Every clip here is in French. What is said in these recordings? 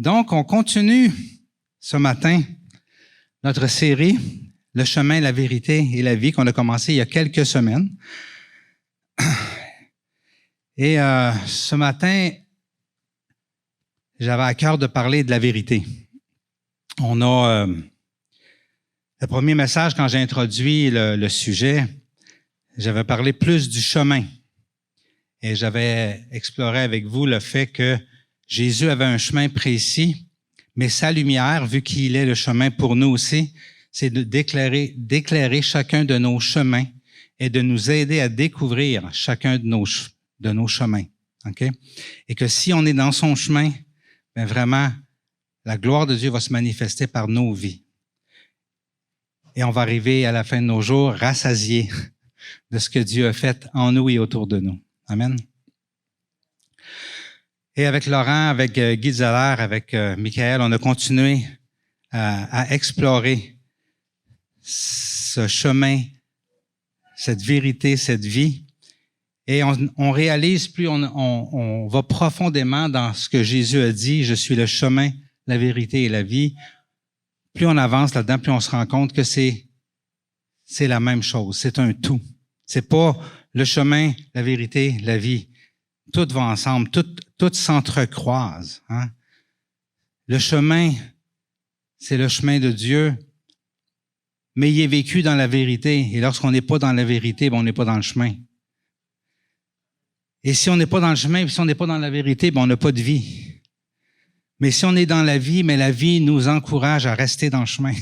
Donc, on continue ce matin notre série « Le chemin, la vérité et la vie » qu'on a commencé il y a quelques semaines. Et ce matin, j'avais à cœur de parler de la vérité. On a le premier message, quand j'ai introduit le sujet, j'avais parlé plus du chemin. Et j'avais exploré avec vous le fait que Jésus avait un chemin précis, mais sa lumière, vu qu'il est le chemin pour nous aussi, c'est d'éclairer chacun de nos chemins et de nous aider à découvrir chacun de nos chemins. Okay? Et que si on est dans son chemin, bien vraiment, la gloire de Dieu va se manifester par nos vies. Et on va arriver à la fin de nos jours rassasiés de ce que Dieu a fait en nous et autour de nous. Amen. Et avec Laurent, avec Guy Zeller, avec Michael, on a continué à explorer ce chemin, cette vérité, cette vie. Et on réalise, plus on va profondément dans ce que Jésus a dit, « Je suis le chemin, la vérité et la vie », plus on avance là-dedans, plus on se rend compte que c'est la même chose, c'est un tout. C'est pas le chemin, la vérité, la vie. Tout va ensemble, tout s'entrecroise. Hein? Le chemin, c'est le chemin de Dieu, mais il est vécu dans la vérité. Et lorsqu'on n'est pas dans la vérité, ben on n'est pas dans le chemin. Et si on n'est pas dans le chemin, si on n'est pas dans la vérité, ben on n'a pas de vie. Mais si on est dans la vie, mais la vie nous encourage à rester dans le chemin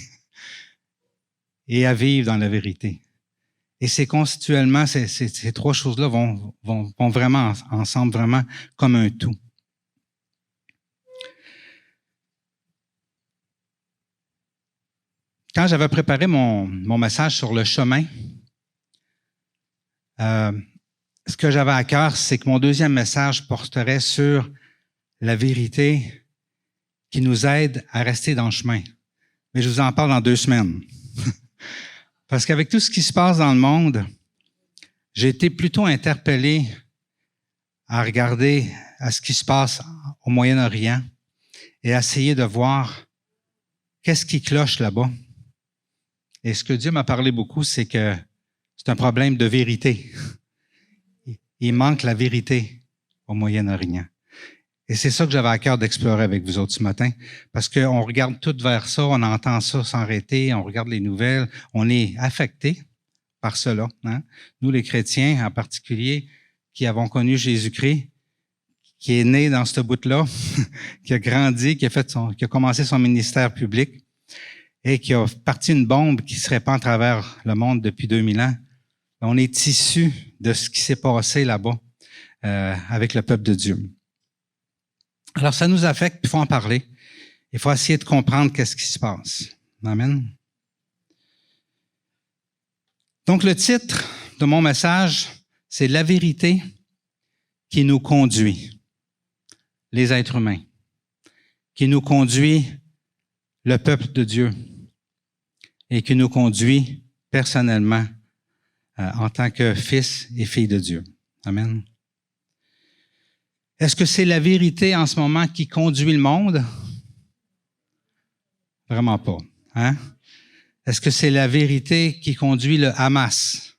et à vivre dans la vérité. Et c'est constituellement, ces trois choses-là vont vraiment ensemble, vraiment comme un tout. Quand j'avais préparé mon message sur le chemin, ce que j'avais à cœur, c'est que mon deuxième message porterait sur la vérité qui nous aide à rester dans le chemin. Mais je vous en parle dans 2 semaines. Parce qu'avec tout ce qui se passe dans le monde, j'ai été plutôt interpellé à regarder à ce qui se passe au Moyen-Orient et essayer de voir qu'est-ce qui cloche là-bas. Et ce que Dieu m'a parlé beaucoup, c'est que c'est un problème de vérité. Il manque la vérité au Moyen-Orient. Et c'est ça que j'avais à cœur d'explorer avec vous autres ce matin, parce qu'on regarde tout vers ça, on entend ça s'arrêter, on regarde les nouvelles, on est affecté par cela. Hein? Nous, les chrétiens en particulier, qui avons connu Jésus-Christ, qui est né dans ce bout-là, qui a grandi, qui a commencé son ministère public et qui a parti une bombe qui se répand à travers le monde depuis 2000 ans. On est issu de ce qui s'est passé là-bas avec le peuple de Dieu. Alors, ça nous affecte, il faut en parler. Il faut essayer de comprendre qu'est-ce qui se passe. Amen. Donc, le titre de mon message, c'est « La vérité qui nous conduit, les êtres humains, qui nous conduit le peuple de Dieu et qui nous conduit personnellement en tant que fils et filles de Dieu. » Amen. Est-ce que c'est la vérité en ce moment qui conduit le monde? Vraiment pas. Hein? Est-ce que c'est la vérité qui conduit le Hamas?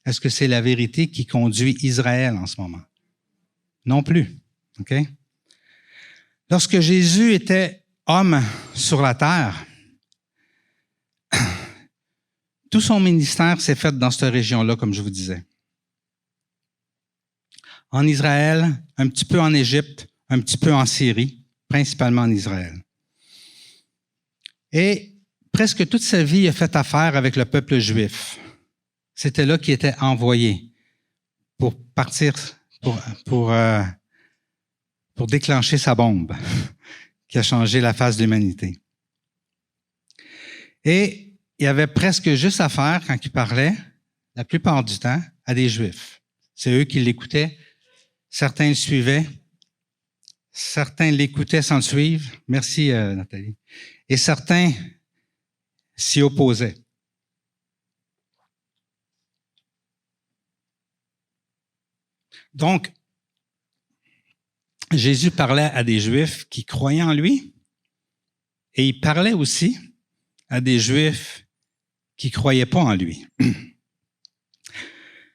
Est-ce que c'est la vérité qui conduit Israël en ce moment? Non plus. OK? Lorsque Jésus était homme sur la terre, tout son ministère s'est fait dans cette région-là, comme je vous disais. En Israël, un petit peu en Égypte, un petit peu en Syrie, principalement en Israël. Et presque toute sa vie, il a fait affaire avec le peuple juif. C'était là qu'il était envoyé pour partir, pour déclencher sa bombe qui a changé la face de l'humanité. Et il avait presque juste affaire, quand il parlait, la plupart du temps, à des Juifs. C'est eux qui l'écoutaient. Certains le suivaient. Certains l'écoutaient sans le suivre. Merci, Nathalie. Et certains s'y opposaient. Donc, Jésus parlait à des Juifs qui croyaient en lui et il parlait aussi à des Juifs qui ne croyaient pas en lui.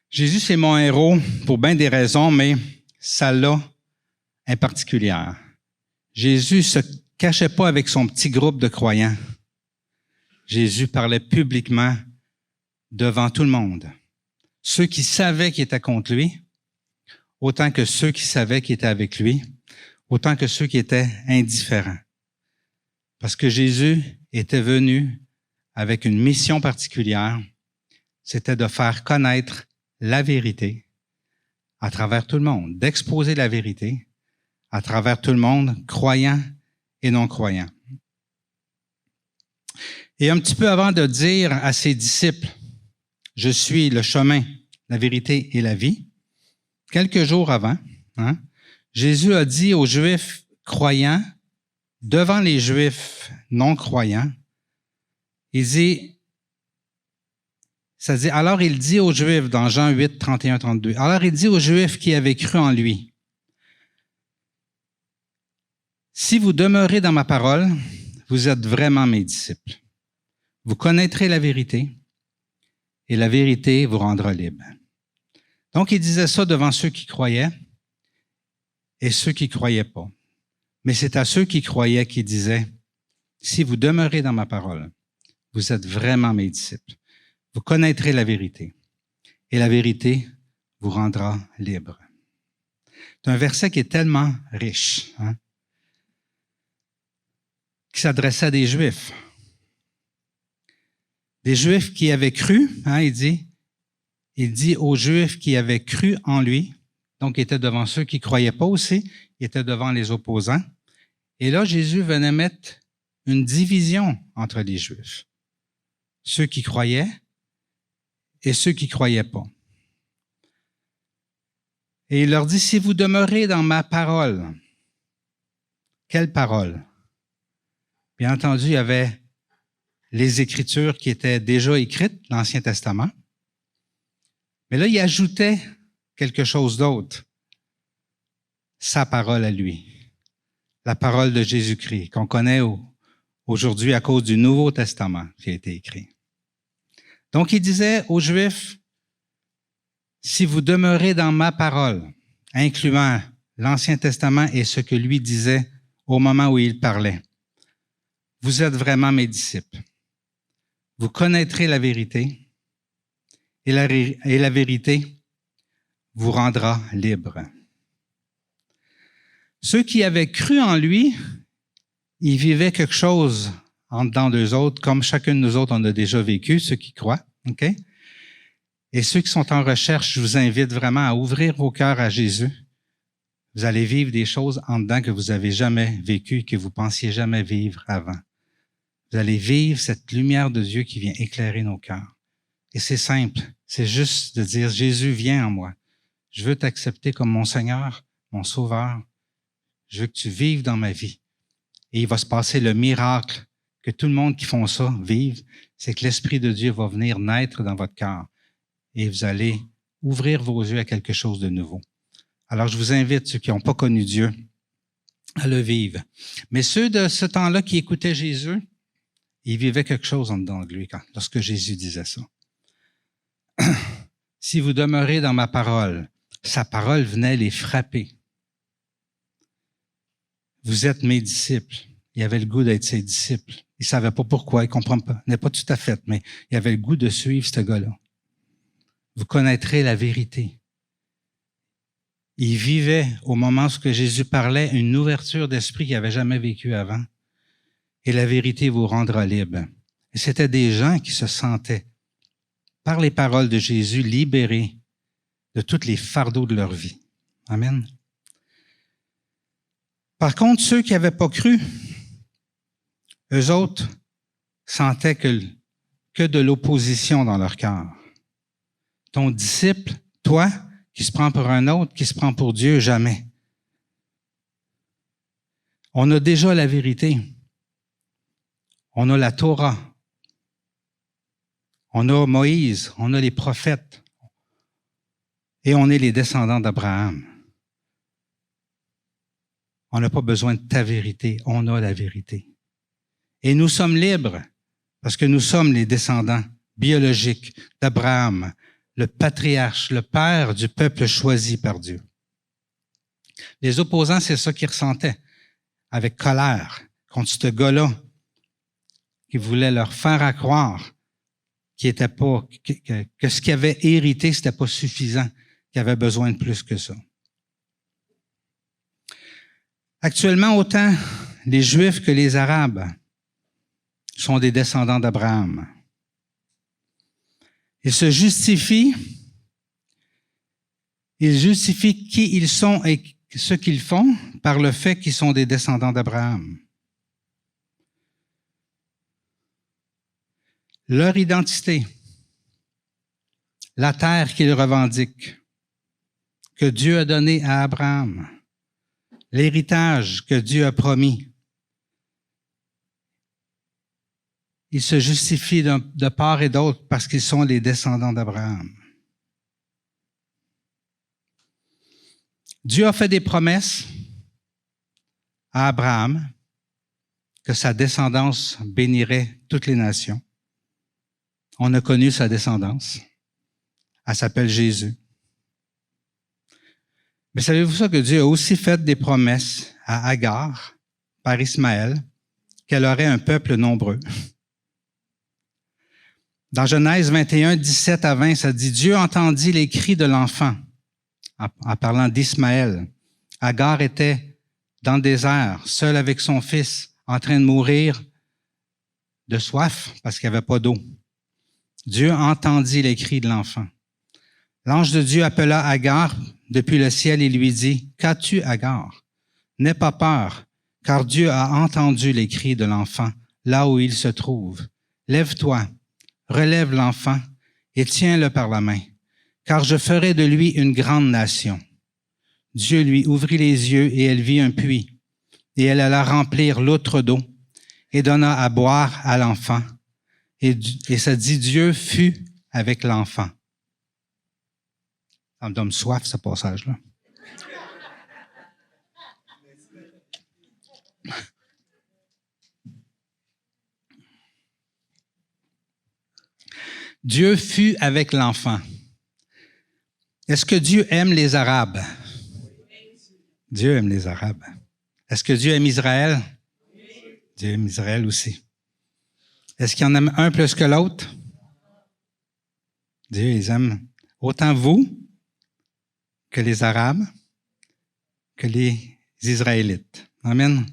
Jésus, c'est mon héros pour bien des raisons, mais celle-là est particulière. Jésus se cachait pas avec son petit groupe de croyants. Jésus parlait publiquement devant tout le monde. Ceux qui savaient qu'il était contre lui, autant que ceux qui savaient qu'il était avec lui, autant que ceux qui étaient indifférents. Parce que Jésus était venu avec une mission particulière, c'était de faire connaître la vérité à travers tout le monde, d'exposer la vérité à travers tout le monde, croyants et non-croyants. Et un petit peu avant de dire à ses disciples, « Je suis le chemin, la vérité et la vie », quelques jours avant, Jésus a dit aux Juifs croyants, devant les Juifs non-croyants, alors il dit aux Juifs, dans Jean 8, 31, 32, alors il dit aux Juifs qui avaient cru en lui, « Si vous demeurez dans ma parole, vous êtes vraiment mes disciples. Vous connaîtrez la vérité, et la vérité vous rendra libre. » Donc, il disait ça devant ceux qui croyaient et ceux qui ne croyaient pas. Mais c'est à ceux qui croyaient qu'il disait, « Si vous demeurez dans ma parole, vous êtes vraiment mes disciples. Vous connaîtrez la vérité, et la vérité vous rendra libre. » C'est un verset qui est tellement riche, qui s'adressait à des Juifs. Des Juifs qui avaient cru, il dit aux Juifs qui avaient cru en lui, donc il était devant ceux qui ne croyaient pas aussi, il était devant les opposants. Et là, Jésus venait mettre une division entre les Juifs. Ceux qui croyaient et ceux qui ne croyaient pas. Et il leur dit, si vous demeurez dans ma parole, quelle parole? Bien entendu, il y avait les Écritures qui étaient déjà écrites, l'Ancien Testament. Mais là, il ajoutait quelque chose d'autre. Sa parole à lui. La parole de Jésus-Christ, qu'on connaît aujourd'hui à cause du Nouveau Testament qui a été écrit. Donc, il disait aux Juifs, si vous demeurez dans ma parole, incluant l'Ancien Testament et ce que lui disait au moment où il parlait, vous êtes vraiment mes disciples. Vous connaîtrez la vérité et la vérité vous rendra libre. Ceux qui avaient cru en lui, ils vivaient quelque chose en dedans d'eux autres, comme chacun de nous autres, on a déjà vécu, ceux qui croient. OK? Et ceux qui sont en recherche, je vous invite vraiment à ouvrir vos cœurs à Jésus. Vous allez vivre des choses en dedans que vous n'avez jamais vécues, que vous pensiez jamais vivre avant. Vous allez vivre cette lumière de Dieu qui vient éclairer nos cœurs. Et c'est simple, c'est juste de dire, Jésus, viens en moi. Je veux t'accepter comme mon Seigneur, mon Sauveur. Je veux que tu vives dans ma vie. Et il va se passer le miracle que tout le monde qui font ça vive, c'est que l'Esprit de Dieu va venir naître dans votre cœur. Et vous allez ouvrir vos yeux à quelque chose de nouveau. Alors, je vous invite, ceux qui n'ont pas connu Dieu, à le vivre. Mais ceux de ce temps-là qui écoutaient Jésus, ils vivaient quelque chose en dedans de lui lorsque Jésus disait ça. Si vous demeurez dans ma parole, sa parole venait les frapper. Vous êtes mes disciples. Il avait le goût d'être ses disciples. Il ne savait pas pourquoi, il ne comprenait pas tout à fait, mais il avait le goût de suivre ce gars-là. Vous connaîtrez la vérité. Il vivait, au moment où Jésus parlait, une ouverture d'esprit qu'il n'avait jamais vécue avant. Et la vérité vous rendra libre. Et c'était des gens qui se sentaient, par les paroles de Jésus, libérés de tous les fardeaux de leur vie. Amen. Par contre, ceux qui n'avaient pas cru, eux autres sentaient que de l'opposition dans leur cœur. Ton disciple, toi, qui se prend pour un autre, qui se prend pour Dieu, jamais. On a déjà la vérité. On a la Torah. On a Moïse, on a les prophètes. Et on est les descendants d'Abraham. On n'a pas besoin de ta vérité, on a la vérité. Et nous sommes libres parce que nous sommes les descendants biologiques d'Abraham, le patriarche, le père du peuple choisi par Dieu. Les opposants, c'est ça qu'ils ressentaient, avec colère, contre ce gars-là, qui voulait leur faire croire qu'il était pas, que ce qu'il avait hérité, c'était pas suffisant, qu'il avait besoin de plus que ça. Actuellement, autant les Juifs que les Arabes sont des descendants d'Abraham. Ils justifient qui ils sont et ce qu'ils font par le fait qu'ils sont des descendants d'Abraham. Leur identité, la terre qu'ils revendiquent, que Dieu a donné à Abraham, l'héritage que Dieu a promis. Ils se justifient de part et d'autre parce qu'ils sont les descendants d'Abraham. Dieu a fait des promesses à Abraham que sa descendance bénirait toutes les nations. On a connu sa descendance. Elle s'appelle Jésus. Mais savez-vous ça que Dieu a aussi fait des promesses à Agar, par Ismaël, qu'elle aurait un peuple nombreux. Dans Genèse 21, 17 à 20, ça dit « Dieu entendit les cris de l'enfant » en parlant d'Ismaël. Agar était dans le désert, seule avec son fils, en train de mourir de soif parce qu'il n'y avait pas d'eau. Dieu entendit les cris de l'enfant. L'ange de Dieu appela Agar depuis le ciel et lui dit « Qu'as-tu, Agar? N'aie pas peur, car Dieu a entendu les cris de l'enfant là où il se trouve. Lève-toi, relève l'enfant et tiens-le par la main, car je ferai de lui une grande nation. » Dieu lui ouvrit les yeux et elle vit un puits, et elle alla remplir l'outre d'eau et donna à boire à l'enfant. Et ça dit, Dieu fut avec l'enfant. Ça me donne soif, ce passage-là. Dieu fut avec l'enfant. Est-ce que Dieu aime les Arabes? Dieu aime les Arabes. Est-ce que Dieu aime Israël? Dieu aime Israël aussi. Est-ce qu'il y en aime un plus que l'autre? Dieu les aime autant vous que les Arabes, que les Israélites. Amen.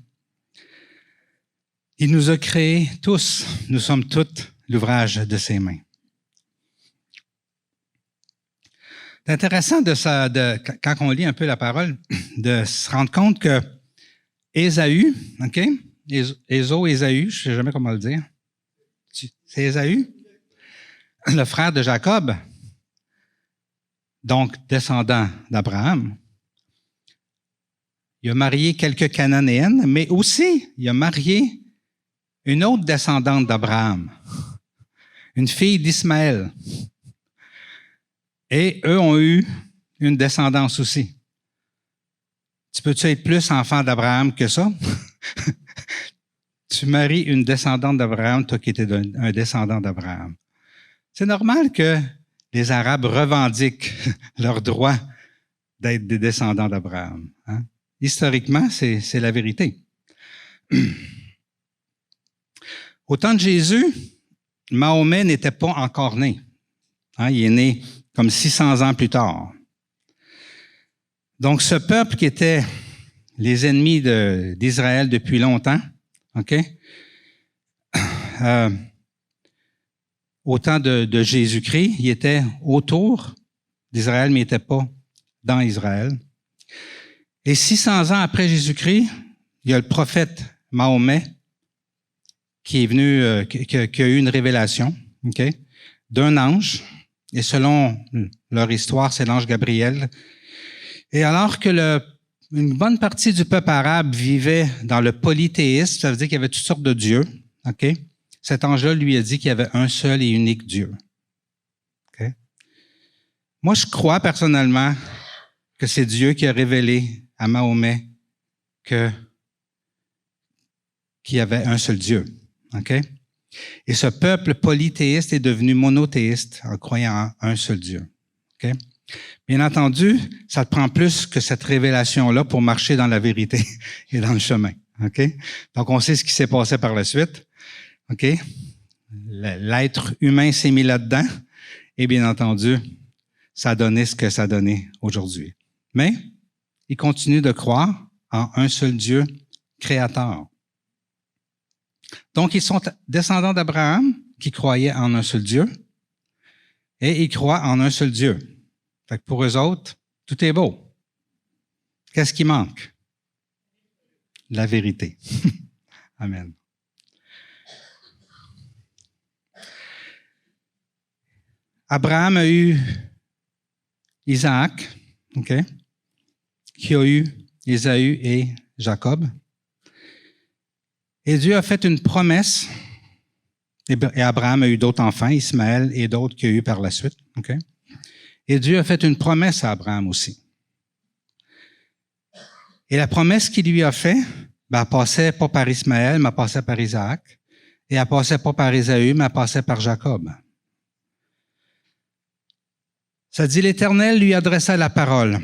Il nous a créés tous. Nous sommes tous l'ouvrage de ses mains. C'est intéressant quand on lit un peu la parole, de se rendre compte que Ésaü, OK? Ésaü, je ne sais jamais comment le dire. C'est Ésaü, le frère de Jacob, donc descendant d'Abraham. Il a marié quelques Cananéennes, mais aussi il a marié une autre descendante d'Abraham, une fille d'Ismaël. Et eux ont eu une descendance aussi. Tu peux-tu être plus enfant d'Abraham que ça? Tu maries une descendante d'Abraham, toi qui étais un descendant d'Abraham. C'est normal que les Arabes revendiquent leur droit d'être des descendants d'Abraham. Hein? Historiquement, c'est la vérité. Au temps de Jésus, Mahomet n'était pas encore né. Hein? Il est né comme 600 ans plus tard. Donc, ce peuple qui était les ennemis d'Israël depuis longtemps, OK? Au temps de Jésus-Christ, il était autour d'Israël, mais il n'était pas dans Israël. Et 600 ans après Jésus-Christ, il y a le prophète Mahomet qui est venu, qui a eu une révélation, OK? D'un ange. Et selon leur histoire, c'est l'ange Gabriel. Et alors que une bonne partie du peuple arabe vivait dans le polythéisme, ça veut dire qu'il y avait toutes sortes de dieux, OK? Cet ange-là lui a dit qu'il y avait un seul et unique Dieu. OK? Moi, je crois personnellement que c'est Dieu qui a révélé à Mahomet qu'il y avait un seul Dieu. OK? Et ce peuple polythéiste est devenu monothéiste en croyant en un seul Dieu. OK? Bien entendu, ça te prend plus que cette révélation-là pour marcher dans la vérité et dans le chemin. OK? Donc, on sait ce qui s'est passé par la suite. OK? L'être humain s'est mis là-dedans et bien entendu, ça a donné ce que ça a donné aujourd'hui. Mais, il continue de croire en un seul Dieu créateur. Donc, ils sont descendants d'Abraham qui croyaient en un seul Dieu et ils croient en un seul Dieu. Fait que pour eux autres, tout est beau. Qu'est-ce qui manque? La vérité. Amen. Abraham a eu Isaac, OK, qui a eu Ésaü et Jacob. Et Dieu a fait une promesse, et Abraham a eu d'autres enfants, Ismaël et d'autres qu'il a eu par la suite. OK? Et Dieu a fait une promesse à Abraham aussi. Et la promesse qu'il lui a faite, elle passait pas par Ismaël, mais elle passait par Isaac. Et elle passait pas par Ésaü, mais elle passait par Jacob. Ça dit, l'Éternel lui adressa la parole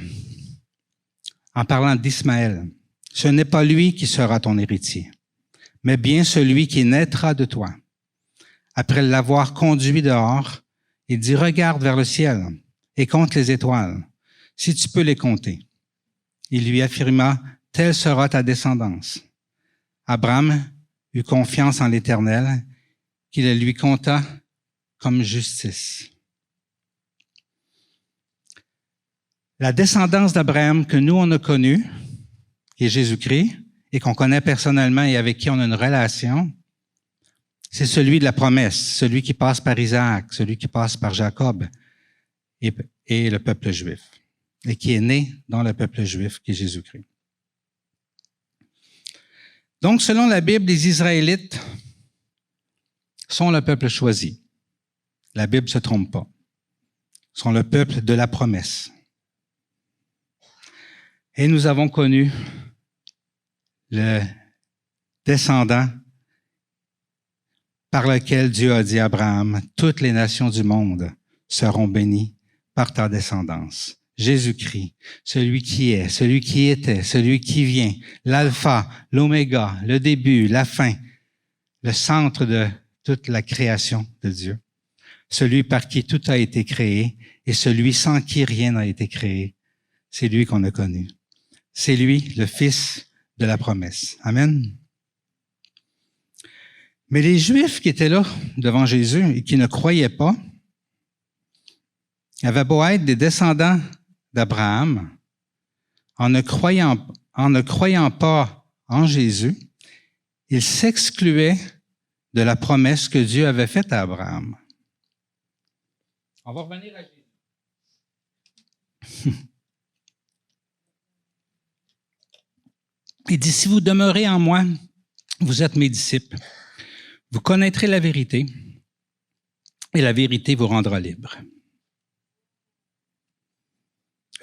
en parlant d'Ismaël. Ce n'est pas lui qui sera ton héritier, mais bien celui qui naîtra de toi. Après l'avoir conduit dehors, il dit, regarde vers le ciel et compte les étoiles, si tu peux les compter. Il lui affirma, telle sera ta descendance. Abraham eut confiance en l'Éternel, qu'il lui compta comme justice. La descendance d'Abraham que nous, on a connue, qui est Jésus-Christ, et qu'on connaît personnellement et avec qui on a une relation, c'est celui de la promesse, celui qui passe par Isaac, celui qui passe par Jacob et le peuple juif, et qui est né dans le peuple juif, qui est Jésus-Christ. Donc, selon la Bible, les Israélites sont le peuple choisi. La Bible ne se trompe pas. Ils sont le peuple de la promesse. Et nous avons connu le descendant par lequel Dieu a dit à Abraham, toutes les nations du monde seront bénies par ta descendance. Jésus-Christ, celui qui est, celui qui était, celui qui vient, l'alpha, l'oméga, le début, la fin, le centre de toute la création de Dieu, celui par qui tout a été créé et celui sans qui rien n'a été créé, c'est lui qu'on a connu. C'est lui, le Fils de la promesse. Amen. Mais les Juifs qui étaient là devant Jésus et qui ne croyaient pas, avaient beau être des descendants d'Abraham, en ne croyant pas en Jésus, ils s'excluaient de la promesse que Dieu avait faite à Abraham. On va revenir à Jésus. Il dit, si vous demeurez en moi, vous êtes mes disciples. Vous connaîtrez la vérité et la vérité vous rendra libre.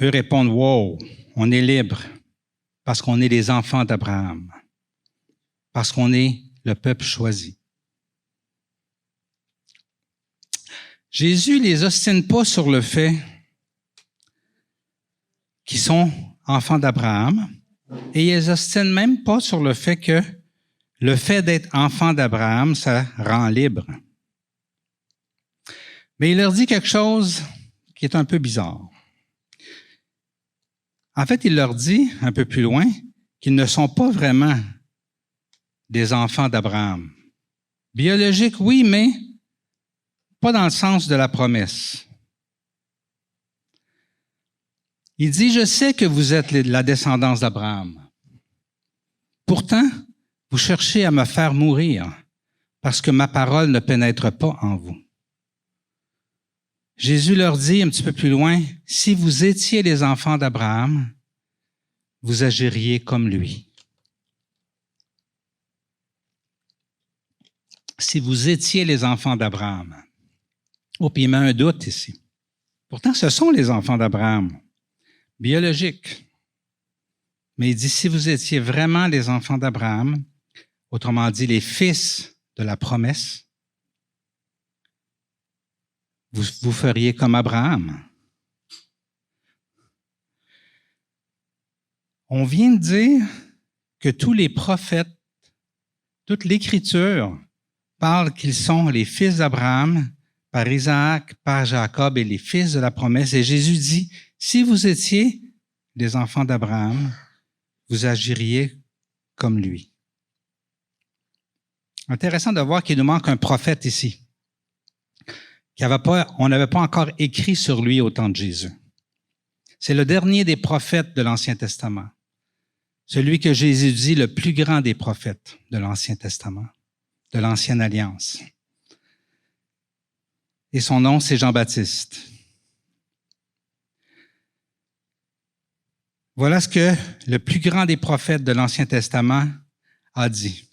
Eux répondent, wow, on est libre parce qu'on est les enfants d'Abraham, parce qu'on est le peuple choisi. Jésus les ostine pas sur le fait qu'ils sont enfants d'Abraham et ils les ostinent même pas sur le fait que le fait d'être enfant d'Abraham, ça rend libre. Mais il leur dit quelque chose qui est un peu bizarre. En fait, il leur dit, un peu plus loin, qu'ils ne sont pas vraiment des enfants d'Abraham. Biologiques, oui, mais pas dans le sens de la promesse. Il dit, je sais que vous êtes la descendance d'Abraham. Pourtant, vous cherchez à me faire mourir parce que ma parole ne pénètre pas en vous. Jésus leur dit un petit peu plus loin, si vous étiez les enfants d'Abraham, vous agiriez comme lui. Si vous étiez les enfants d'Abraham. Oh, puis il met un doute ici. Pourtant, ce sont les enfants d'Abraham, biologiques. Mais il dit, si vous étiez vraiment les enfants d'Abraham, autrement dit, les fils de la promesse, vous feriez comme Abraham. On vient de dire que tous les prophètes, toute l'Écriture parle qu'ils sont les fils d'Abraham par Isaac, par Jacob et les fils de la promesse. Et Jésus dit, si vous étiez les enfants d'Abraham, vous agiriez comme lui. Intéressant de voir qu'il nous manque un prophète ici. On n'avait pas encore écrit sur lui au temps de Jésus. C'est le dernier des prophètes de l'Ancien Testament. Celui que Jésus dit le plus grand des prophètes de l'Ancien Testament, de l'Ancienne Alliance. Et son nom, c'est Jean-Baptiste. Voilà ce que le plus grand des prophètes de l'Ancien Testament a dit.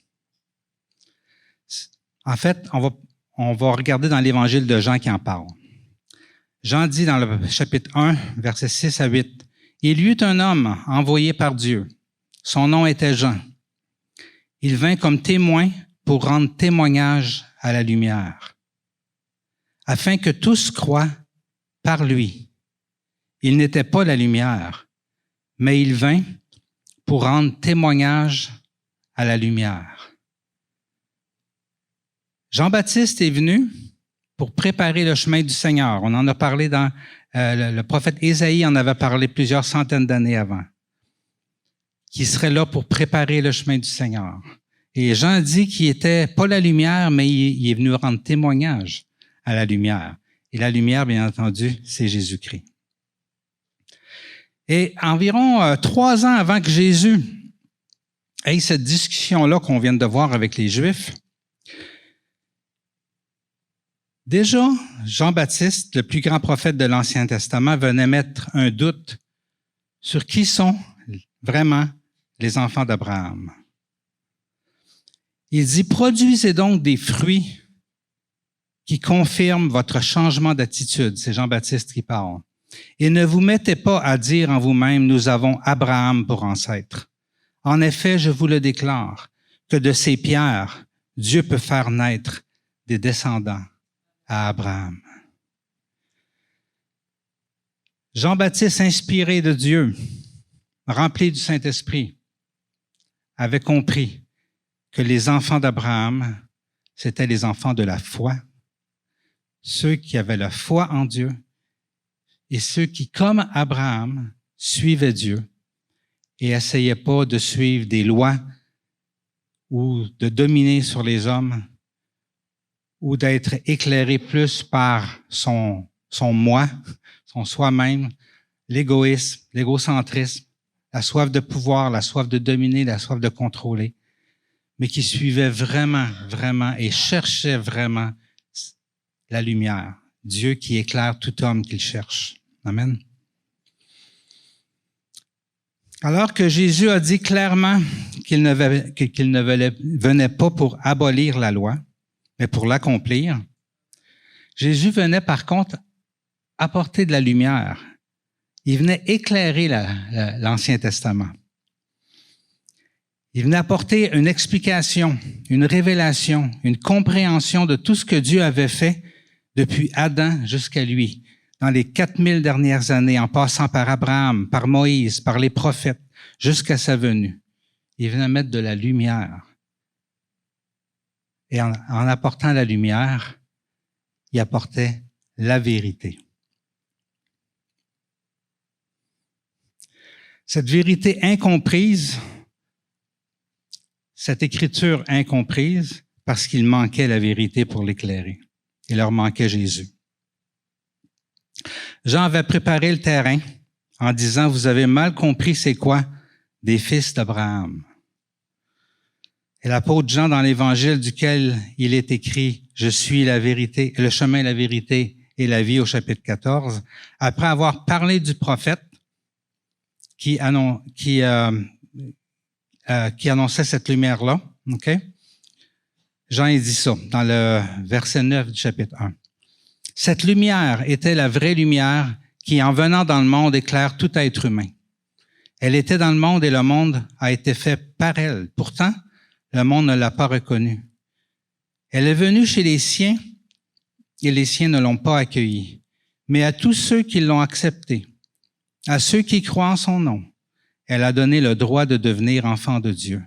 En fait, on va regarder dans l'Évangile de Jean qui en parle. Jean dit dans le chapitre 1, versets 6 à 8, « Il y eut un homme envoyé par Dieu. Son nom était Jean. Il vint comme témoin pour rendre témoignage à la lumière, afin que tous croient par lui. Il n'était pas la lumière, mais il vint pour rendre témoignage à la lumière. » Jean-Baptiste est venu pour préparer le chemin du Seigneur. On en a parlé dans le prophète Ésaïe en avait parlé plusieurs centaines d'années avant, qui serait là pour préparer le chemin du Seigneur. Et Jean dit qu'il n'était pas la lumière, mais il est venu rendre témoignage à la lumière. Et la lumière, bien entendu, c'est Jésus-Christ. Et environ 3 ans avant que Jésus ait cette discussion-là qu'on vient de voir avec les Juifs, déjà, Jean-Baptiste, le plus grand prophète de l'Ancien Testament, venait mettre un doute sur qui sont vraiment les enfants d'Abraham. Il dit, produisez donc des fruits qui confirment votre changement d'attitude. C'est Jean-Baptiste qui parle. Et ne vous mettez pas à dire en vous-même, nous avons Abraham pour ancêtre. En effet, je vous le déclare, que de ces pierres, Dieu peut faire naître des descendants à Abraham. Jean-Baptiste, inspiré de Dieu, rempli du Saint-Esprit, avait compris que les enfants d'Abraham, c'étaient les enfants de la foi, ceux qui avaient la foi en Dieu et ceux qui, comme Abraham, suivaient Dieu et essayaient pas de suivre des lois ou de dominer sur les hommes ou d'être éclairés plus par son moi, son soi-même, l'égoïsme, l'égocentrisme, la soif de pouvoir, la soif de dominer, la soif de contrôler, mais qui suivait vraiment, vraiment et cherchait vraiment la lumière. Dieu qui éclaire tout homme qu'il cherche. Amen. Alors que Jésus a dit clairement qu'il ne venait pas pour abolir la loi, mais pour l'accomplir, Jésus venait par contre apporter de la lumière. Il venait éclairer l'Ancien Testament. Il venait apporter une explication, une révélation, une compréhension de tout ce que Dieu avait fait depuis Adam jusqu'à lui, dans les 4000 dernières années, en passant par Abraham, par Moïse, par les prophètes, jusqu'à sa venue. Il venait mettre de la lumière. Et en apportant la lumière, il apportait la vérité. Cette vérité incomprise, cette écriture incomprise, parce qu'il manquait la vérité pour l'éclairer. Il leur manquait Jésus. Jean avait préparé le terrain en disant, vous avez mal compris c'est quoi des fils d'Abraham. Et l'apôtre Jean, dans l'évangile duquel il est écrit, je suis la vérité, le chemin, la vérité et la vie au chapitre 14, après avoir parlé du prophète qui annonçait cette lumière-là, ok? Jean il dit ça dans le verset 9 du chapitre 1. Cette lumière était la vraie lumière qui, en venant dans le monde, éclaire tout être humain. Elle était dans le monde et le monde a été fait par elle. Pourtant, le monde ne l'a pas reconnue. Elle est venue chez les siens et les siens ne l'ont pas accueillie. Mais à tous ceux qui l'ont acceptée, à ceux qui croient en son nom, elle a donné le droit de devenir enfants de Dieu.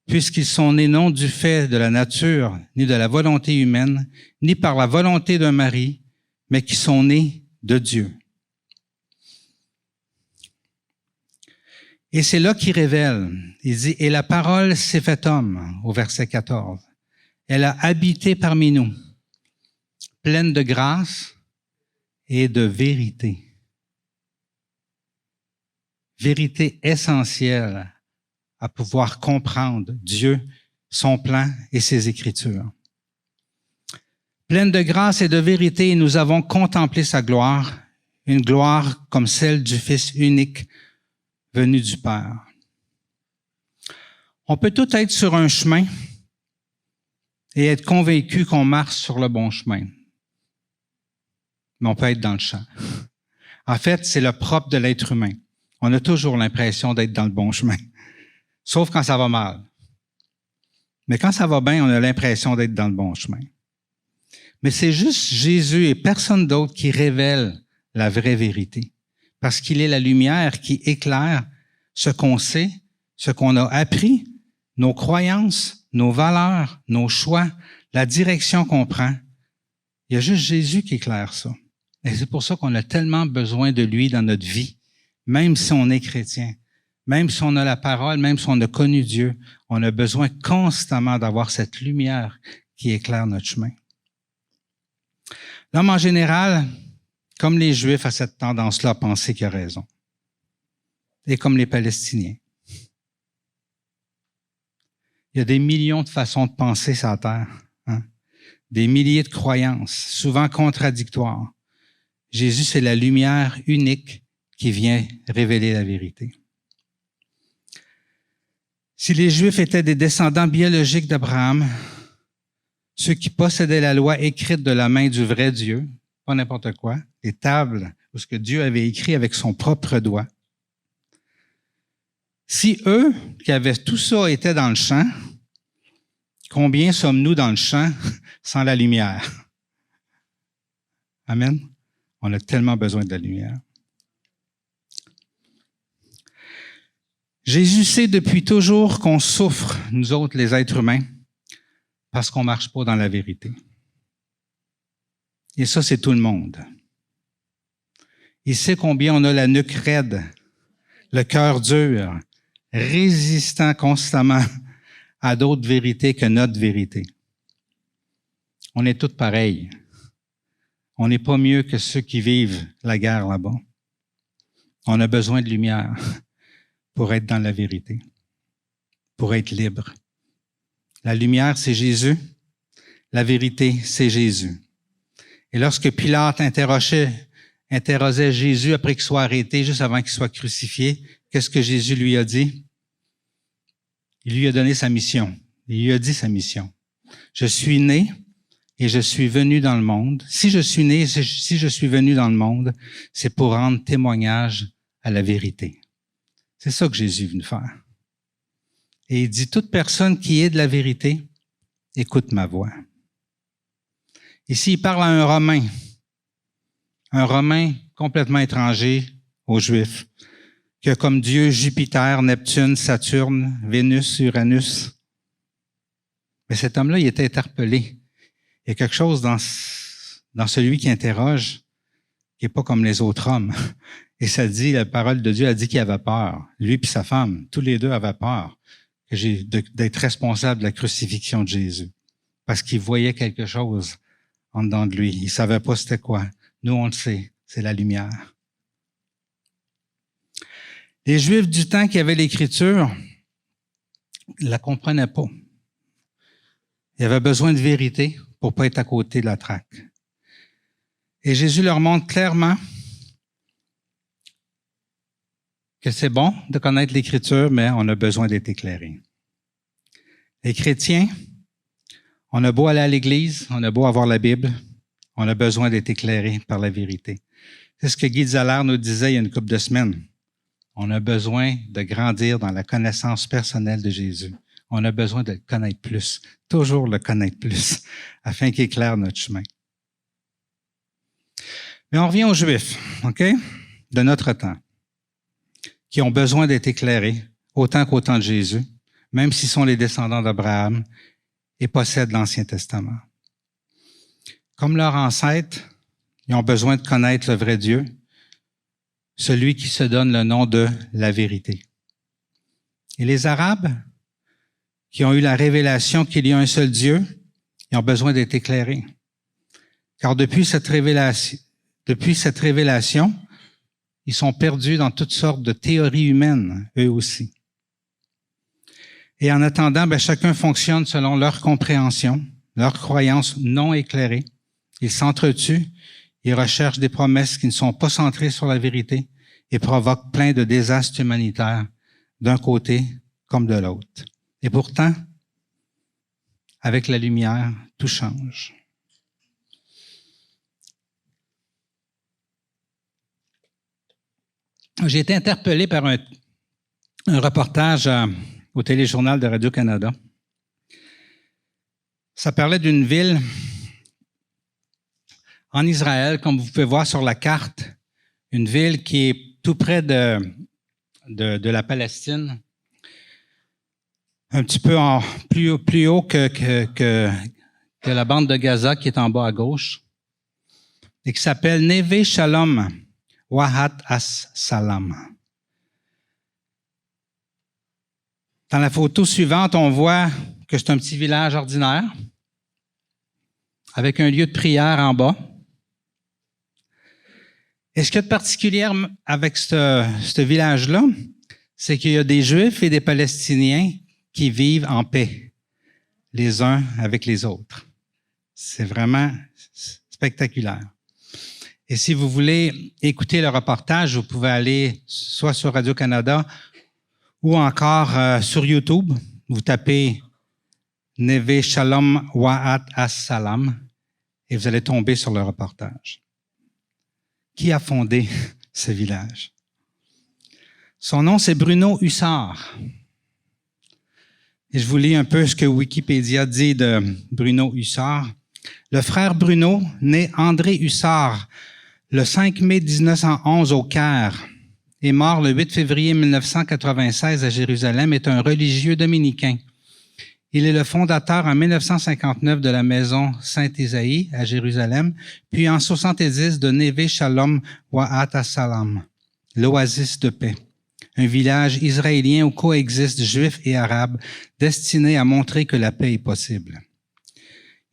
Puisqu'ils sont nés non du fait de la nature, ni de la volonté humaine, ni par la volonté d'un mari, mais qui sont nés de Dieu. Et c'est là qu'il révèle. Il dit, « Et la parole s'est faite homme », au verset 14. Elle a habité parmi nous, pleine de grâce et de vérité. Vérité essentielle à pouvoir comprendre Dieu, son plan et ses Écritures. Pleine de grâce et de vérité, nous avons contemplé sa gloire, une gloire comme celle du Fils unique venu du Père. On peut tout être sur un chemin et être convaincu qu'on marche sur le bon chemin. Mais on peut être dans le champ. En fait, c'est le propre de l'être humain. On a toujours l'impression d'être dans le bon chemin. Sauf quand ça va mal. Mais quand ça va bien, on a l'impression d'être dans le bon chemin. Mais c'est juste Jésus et personne d'autre qui révèle la vraie vérité. Parce qu'il est la lumière qui éclaire ce qu'on sait, ce qu'on a appris, nos croyances, nos valeurs, nos choix, la direction qu'on prend. Il y a juste Jésus qui éclaire ça. Et c'est pour ça qu'on a tellement besoin de lui dans notre vie, même si on est chrétien. Même si on a la parole, même si on a connu Dieu, on a besoin constamment d'avoir cette lumière qui éclaire notre chemin. L'homme en général, comme les Juifs, a cette tendance-là à penser qu'il a raison. Et comme les Palestiniens. Il y a des millions de façons de penser sur la terre. Hein? Des milliers de croyances, souvent contradictoires. Jésus, c'est la lumière unique qui vient révéler la vérité. Si les Juifs étaient des descendants biologiques d'Abraham, ceux qui possédaient la loi écrite de la main du vrai Dieu, pas n'importe quoi, les tables où ce que Dieu avait écrit avec son propre doigt, si eux, qui avaient tout ça, étaient dans le champ, combien sommes-nous dans le champ sans la lumière? Amen. On a tellement besoin de la lumière. Jésus sait depuis toujours qu'on souffre, nous autres, les êtres humains, parce qu'on ne marche pas dans la vérité. Et ça, c'est tout le monde. Il sait combien on a la nuque raide, le cœur dur, résistant constamment à d'autres vérités que notre vérité. On est tous pareils. On n'est pas mieux que ceux qui vivent la guerre là-bas. On a besoin de lumière pour être dans la vérité, pour être libre. La lumière, c'est Jésus. La vérité, c'est Jésus. Et lorsque Pilate interrogeait Jésus après qu'il soit arrêté, juste avant qu'il soit crucifié, qu'est-ce que Jésus lui a dit? Il lui a donné sa mission. Il lui a dit sa mission. Je suis né et je suis venu dans le monde. Si je suis né, si je suis venu dans le monde, c'est pour rendre témoignage à la vérité. C'est ça que Jésus est venu faire. Et il dit, toute personne qui est de la vérité, écoute ma voix. Ici, il parle à un Romain complètement étranger aux Juifs, qui a comme Dieu Jupiter, Neptune, Saturne, Vénus, Uranus. Mais cet homme-là, il était interpellé. Il y a quelque chose dans celui qui interroge qui n'est pas comme les autres hommes. Et ça dit, la parole de Dieu a dit qu'il avait peur. Lui et sa femme, tous les deux avaient peur d'être responsables de la crucifixion de Jésus. Parce qu'ils voyaient quelque chose en dedans de lui. Ils ne savaient pas c'était quoi. Nous, on le sait, c'est la lumière. Les Juifs du temps qui avaient l'Écriture ne la comprenaient pas. Ils avaient besoin de vérité pour ne pas être à côté de la traque. Et Jésus leur montre clairement que c'est bon de connaître l'Écriture, mais on a besoin d'être éclairé. Les chrétiens, on a beau aller à l'Église, on a beau avoir la Bible, on a besoin d'être éclairé par la vérité. C'est ce que Guy Dallaire nous disait il y a une couple de semaines. On a besoin de grandir dans la connaissance personnelle de Jésus. On a besoin de le connaître plus, toujours le connaître plus, afin qu'il éclaire notre chemin. Mais on revient aux Juifs, OK, de notre temps, qui ont besoin d'être éclairés, autant qu'au temps de Jésus, même s'ils sont les descendants d'Abraham et possèdent l'Ancien Testament. Comme leurs ancêtres, ils ont besoin de connaître le vrai Dieu, celui qui se donne le nom de la vérité. Et les Arabes, qui ont eu la révélation qu'il y a un seul Dieu, ils ont besoin d'être éclairés. Car depuis cette révélation, ils sont perdus dans toutes sortes de théories humaines, eux aussi. Et en attendant, chacun fonctionne selon leur compréhension, leur croyance non éclairée. Ils s'entretuent, ils recherchent des promesses qui ne sont pas centrées sur la vérité et provoquent plein de désastres humanitaires d'un côté comme de l'autre. Et pourtant, avec la lumière, tout change. J'ai été interpellé par un reportage au téléjournal de Radio-Canada. Ça parlait d'une ville en Israël, comme vous pouvez voir sur la carte, une ville qui est tout près de la Palestine, un petit peu plus haut que la bande de Gaza qui est en bas à gauche, et qui s'appelle Neve Shalom Wahat As-Salam. Dans la photo suivante, on voit que c'est un petit village ordinaire avec un lieu de prière en bas. Et ce qu'il y a de particulier avec ce village-là, c'est qu'il y a des Juifs et des Palestiniens qui vivent en paix, les uns avec les autres. C'est vraiment spectaculaire. Et si vous voulez écouter le reportage, vous pouvez aller soit sur Radio-Canada ou encore sur YouTube. Vous tapez Neve Shalom Wahat As-Salam et vous allez tomber sur le reportage. Qui a fondé ce village? Son nom, c'est Bruno Hussard. Et je vous lis un peu ce que Wikipédia dit de Bruno Hussard. Le frère Bruno, né André Hussard, le 5 mai 1911 au Caire, est mort le 8 février 1996 à Jérusalem, est un religieux dominicain. Il est le fondateur en 1959 de la maison Saint-Isaïe à Jérusalem, puis en 70 de Neve Shalom Wahat As-Salam, l'oasis de paix, un village israélien où coexistent juifs et arabes, destiné à montrer que la paix est possible.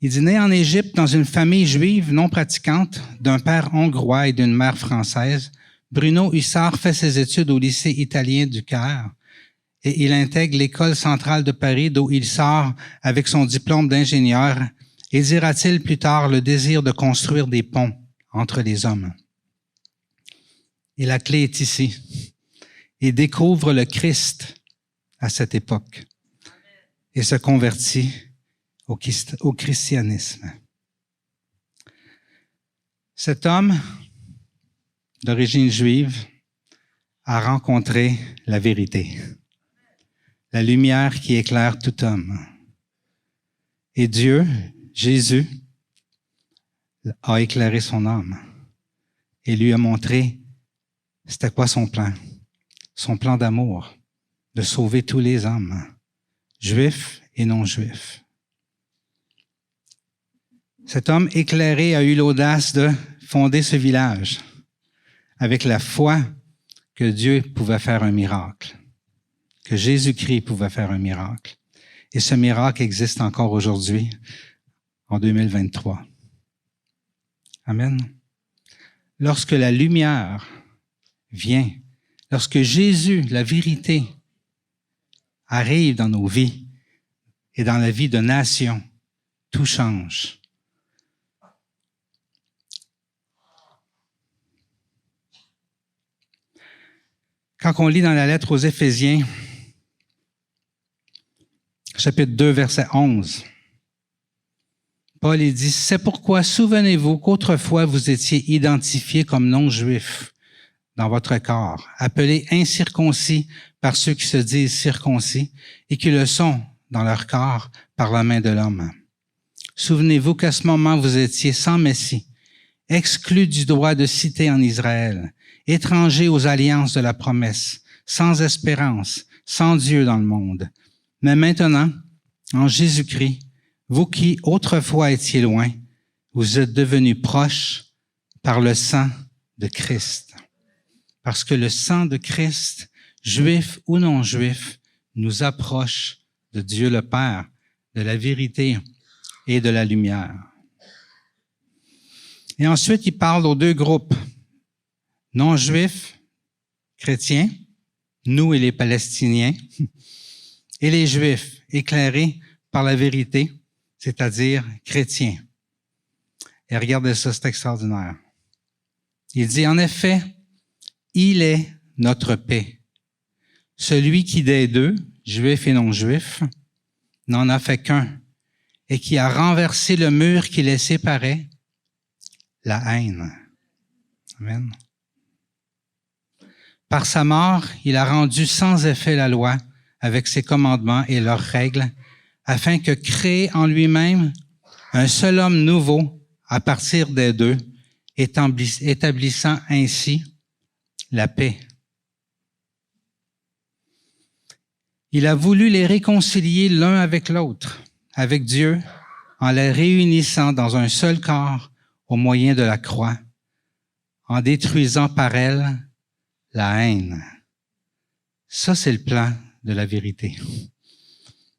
Il est né en Égypte dans une famille juive non pratiquante d'un père hongrois et d'une mère française. Bruno Hussard fait ses études au lycée italien du Caire et il intègre l'école centrale de Paris d'où il sort avec son diplôme d'ingénieur et dira-t-il plus tard le désir de construire des ponts entre les hommes. Et la clé est ici. Il découvre le Christ à cette époque et se convertit au christianisme. Cet homme d'origine juive a rencontré la vérité, la lumière qui éclaire tout homme. Et Dieu, Jésus, a éclairé son âme et lui a montré c'était quoi son plan d'amour, de sauver tous les hommes, juifs et non-juifs. Cet homme éclairé a eu l'audace de fonder ce village avec la foi que Dieu pouvait faire un miracle, que Jésus-Christ pouvait faire un miracle. Et ce miracle existe encore aujourd'hui, en 2023. Amen. Lorsque la lumière vient, lorsque Jésus, la vérité, arrive dans nos vies et dans la vie de nation, tout change. Quand on lit dans la lettre aux Éphésiens, chapitre 2, verset 11, Paul dit « C'est pourquoi souvenez-vous qu'autrefois vous étiez identifiés comme non-juifs dans votre corps, appelés incirconcis par ceux qui se disent circoncis et qui le sont dans leur corps par la main de l'homme. Souvenez-vous qu'à ce moment, vous étiez sans Messie, exclus du droit de cité en Israël, étrangers aux alliances de la promesse, sans espérance, sans Dieu dans le monde. Mais maintenant, en Jésus-Christ, vous qui autrefois étiez loin, vous êtes devenus proches par le sang de Christ. Parce que le sang de Christ, juif ou non juif, nous approche de Dieu le Père, de la vérité et de la lumière. Et ensuite, il parle aux deux groupes, non-juifs, chrétiens, nous et les Palestiniens, et les Juifs, éclairés par la vérité, c'est-à-dire chrétiens. Et regardez ça, c'est extraordinaire. Il dit, en effet, il est notre paix. Celui qui des deux, juifs et non-juifs, n'en a fait qu'un, et qui a renversé le mur qui les séparait, la haine. Amen. Par sa mort, il a rendu sans effet la loi avec ses commandements et leurs règles, afin que créé en lui-même un seul homme nouveau à partir des deux, établissant ainsi la paix. Il a voulu les réconcilier l'un avec l'autre, avec Dieu, en les réunissant dans un seul corps au moyen de la croix, en détruisant par elle la haine. Ça, c'est le plan de la vérité.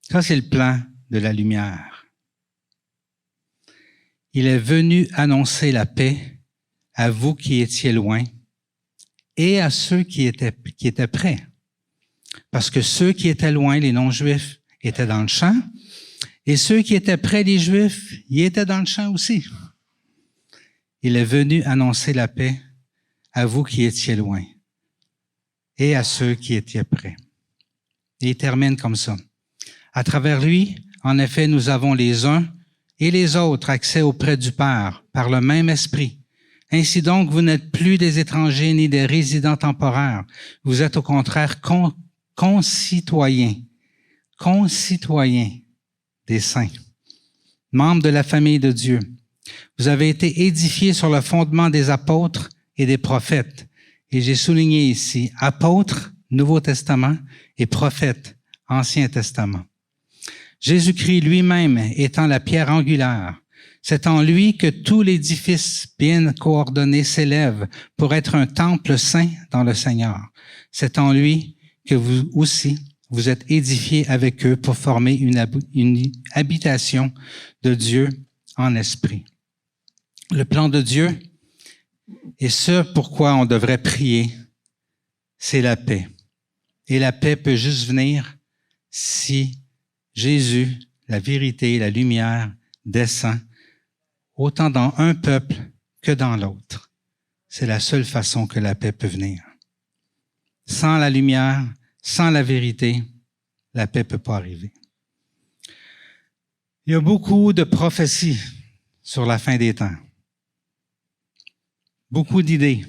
Ça, c'est le plan de la lumière. Il est venu annoncer la paix à vous qui étiez loin et à ceux qui étaient près. Parce que ceux qui étaient loin, les non-juifs, étaient dans le champ, et ceux qui étaient près des Juifs, ils étaient dans le champ aussi. Il est venu annoncer la paix à vous qui étiez loin et à ceux qui étaient près. Et il termine comme ça. À travers lui, en effet, nous avons les uns et les autres accès auprès du Père par le même esprit. Ainsi donc, vous n'êtes plus des étrangers ni des résidents temporaires. Vous êtes au contraire concitoyens des saints, membres de la famille de Dieu. Vous avez été édifiés sur le fondement des apôtres et des prophètes. Et j'ai souligné ici, apôtres, Nouveau Testament, et prophètes, Ancien Testament. Jésus-Christ lui-même étant la pierre angulaire, c'est en lui que tout l'édifice bien coordonné s'élève pour être un temple saint dans le Seigneur. C'est en lui que vous aussi, vous êtes édifiés avec eux pour former une habitation de Dieu en esprit. Le plan de Dieu, et ce pourquoi on devrait prier, c'est la paix. Et la paix peut juste venir si Jésus, la vérité, la lumière, descend autant dans un peuple que dans l'autre. C'est la seule façon que la paix peut venir. Sans la lumière, sans la vérité, la paix ne peut pas arriver. Il y a beaucoup de prophéties sur la fin des temps. Beaucoup d'idées,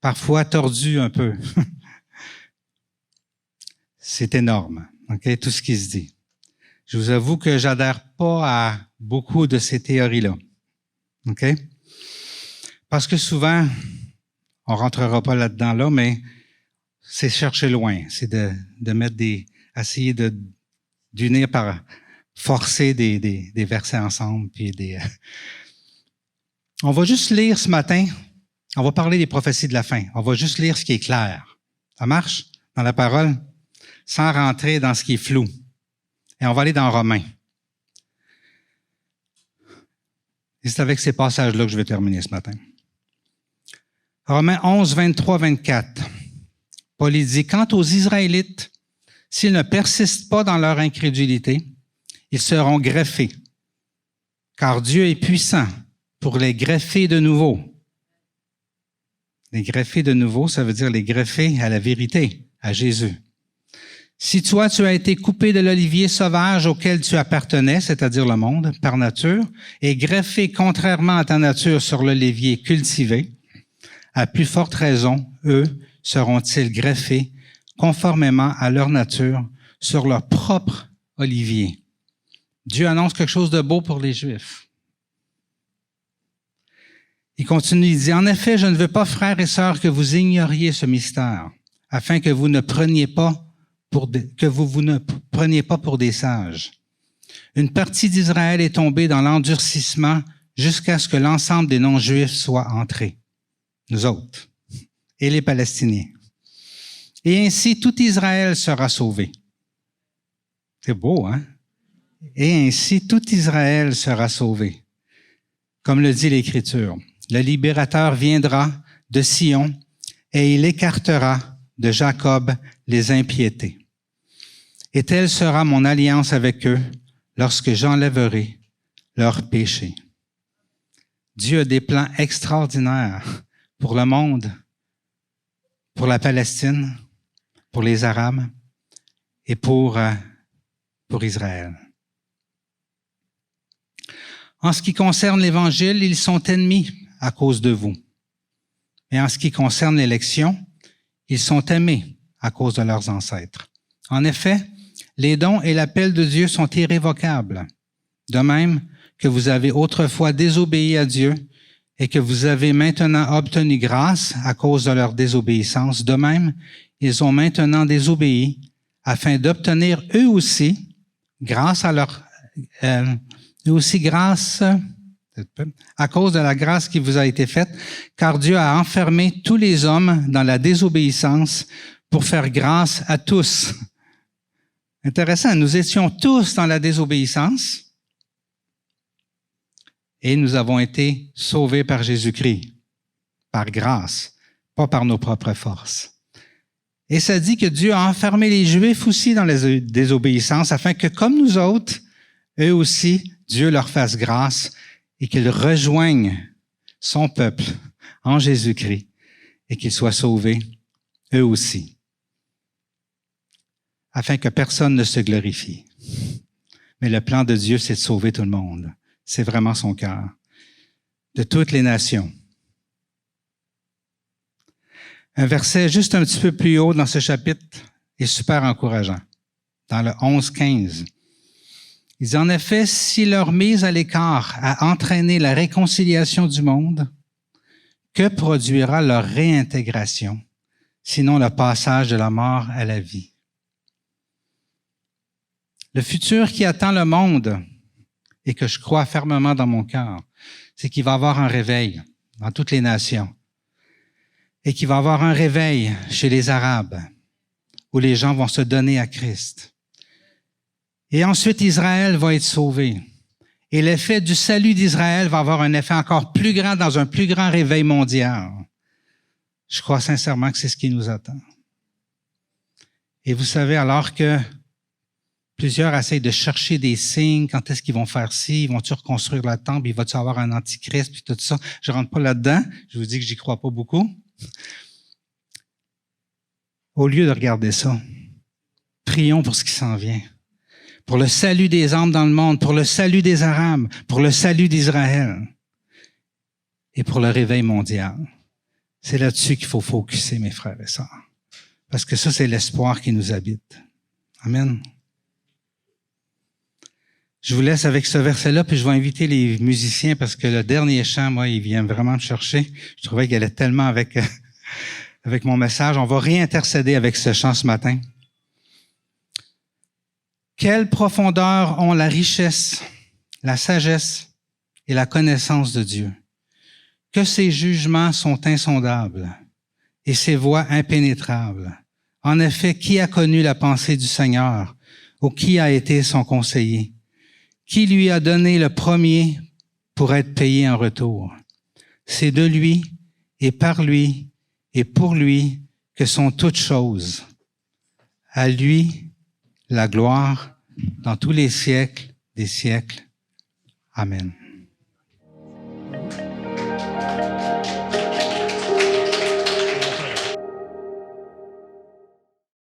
parfois tordues un peu. C'est énorme, ok, tout ce qui se dit. Je vous avoue que j'adhère pas à beaucoup de ces théories-là, ok? Parce que souvent, on rentrera pas là-dedans là, mais c'est chercher loin, c'est de mettre essayer d'unir par forcer des versets ensemble, puis On va juste lire ce matin, on va parler des prophéties de la fin. On va juste lire ce qui est clair. Ça marche dans la parole? Sans rentrer dans ce qui est flou. Et on va aller dans Romains. Et c'est avec ces passages-là que je vais terminer ce matin. Romains 11, 23, 24. Paul dit, « Quant aux Israélites, s'ils ne persistent pas dans leur incrédulité, ils seront greffés, car Dieu est puissant pour les greffer de nouveau. » Les greffer de nouveau, ça veut dire les greffer à la vérité, à Jésus. Si toi, tu as été coupé de l'olivier sauvage auquel tu appartenais, c'est-à-dire le monde, par nature, et greffé contrairement à ta nature sur l'olivier cultivé, à plus forte raison, eux seront-ils greffés conformément à leur nature sur leur propre olivier. Dieu annonce quelque chose de beau pour les Juifs. Il continue, il dit, « En effet, je ne veux pas, frères et sœurs, que vous ignoriez ce mystère, afin que vous ne preniez pas pour des sages. Une partie d'Israël est tombée dans l'endurcissement jusqu'à ce que l'ensemble des non-juifs soient entrés. » Nous autres. Et les Palestiniens. Et ainsi, tout Israël sera sauvé. C'est beau, hein? Et ainsi, tout Israël sera sauvé. Comme le dit l'Écriture, le libérateur viendra de Sion et il écartera de Jacob les impiétés. Et telle sera mon alliance avec eux lorsque j'enlèverai leurs péchés. Dieu a des plans extraordinaires pour le monde, pour la Palestine, pour les Arabes et pour Israël. En ce qui concerne l'Évangile, ils sont ennemis à cause de vous. Et en ce qui concerne l'élection, ils sont aimés à cause de leurs ancêtres. En effet, les dons et l'appel de Dieu sont irrévocables. De même que vous avez autrefois désobéi à Dieu et que vous avez maintenant obtenu grâce à cause de leur désobéissance, de même, ils ont maintenant désobéi afin d'obtenir eux aussi grâce à cause de la grâce qui vous a été faite, car Dieu a enfermé tous les hommes dans la désobéissance pour faire grâce à tous. Intéressant, nous étions tous dans la désobéissance et nous avons été sauvés par Jésus-Christ, par grâce, pas par nos propres forces. Et ça dit que Dieu a enfermé les Juifs aussi dans la désobéissance afin que, comme nous autres, eux aussi, Dieu leur fasse grâce et qu'ils rejoignent son peuple en Jésus-Christ et qu'ils soient sauvés eux aussi, afin que personne ne se glorifie. Mais le plan de Dieu, c'est de sauver tout le monde. C'est vraiment son cœur, de toutes les nations. Un verset juste un petit peu plus haut dans ce chapitre est super encourageant, dans le 11-15. Il dit, en effet, si leur mise à l'écart a entraîné la réconciliation du monde, que produira leur réintégration, sinon le passage de la mort à la vie? Le futur qui attend le monde, et que je crois fermement dans mon cœur, c'est qu'il va y avoir un réveil dans toutes les nations, et qu'il va y avoir un réveil chez les Arabes, où les gens vont se donner à Christ. Et ensuite, Israël va être sauvé. Et l'effet du salut d'Israël va avoir un effet encore plus grand dans un plus grand réveil mondial. Je crois sincèrement que c'est ce qui nous attend. Et vous savez, alors que plusieurs essayent de chercher des signes, quand est-ce qu'ils vont faire ci, ils vont-tu reconstruire la temple, il va-tu avoir un antichrist, puis tout ça. Je rentre pas là-dedans. Je vous dis que j'y crois pas beaucoup. Au lieu de regarder ça, prions pour ce qui s'en vient. Pour le salut des âmes dans le monde, pour le salut des Arabes, pour le salut d'Israël et pour le réveil mondial. C'est là-dessus qu'il faut focusser, mes frères et sœurs. Parce que ça, c'est l'espoir qui nous habite. Amen. Je vous laisse avec ce verset-là, puis je vais inviter les musiciens parce que le dernier chant, moi, il vient vraiment me chercher. Je trouvais qu'il allait tellement avec mon message. On va réintercéder avec ce chant ce matin. Quelle profondeur ont la richesse, la sagesse et la connaissance de Dieu, que ses jugements sont insondables et ses voies impénétrables. En effet, qui a connu la pensée du Seigneur ou qui a été son conseiller? Qui lui a donné le premier pour être payé en retour? C'est de lui et par lui et pour lui que sont toutes choses. À lui, la gloire dans tous les siècles des siècles. Amen.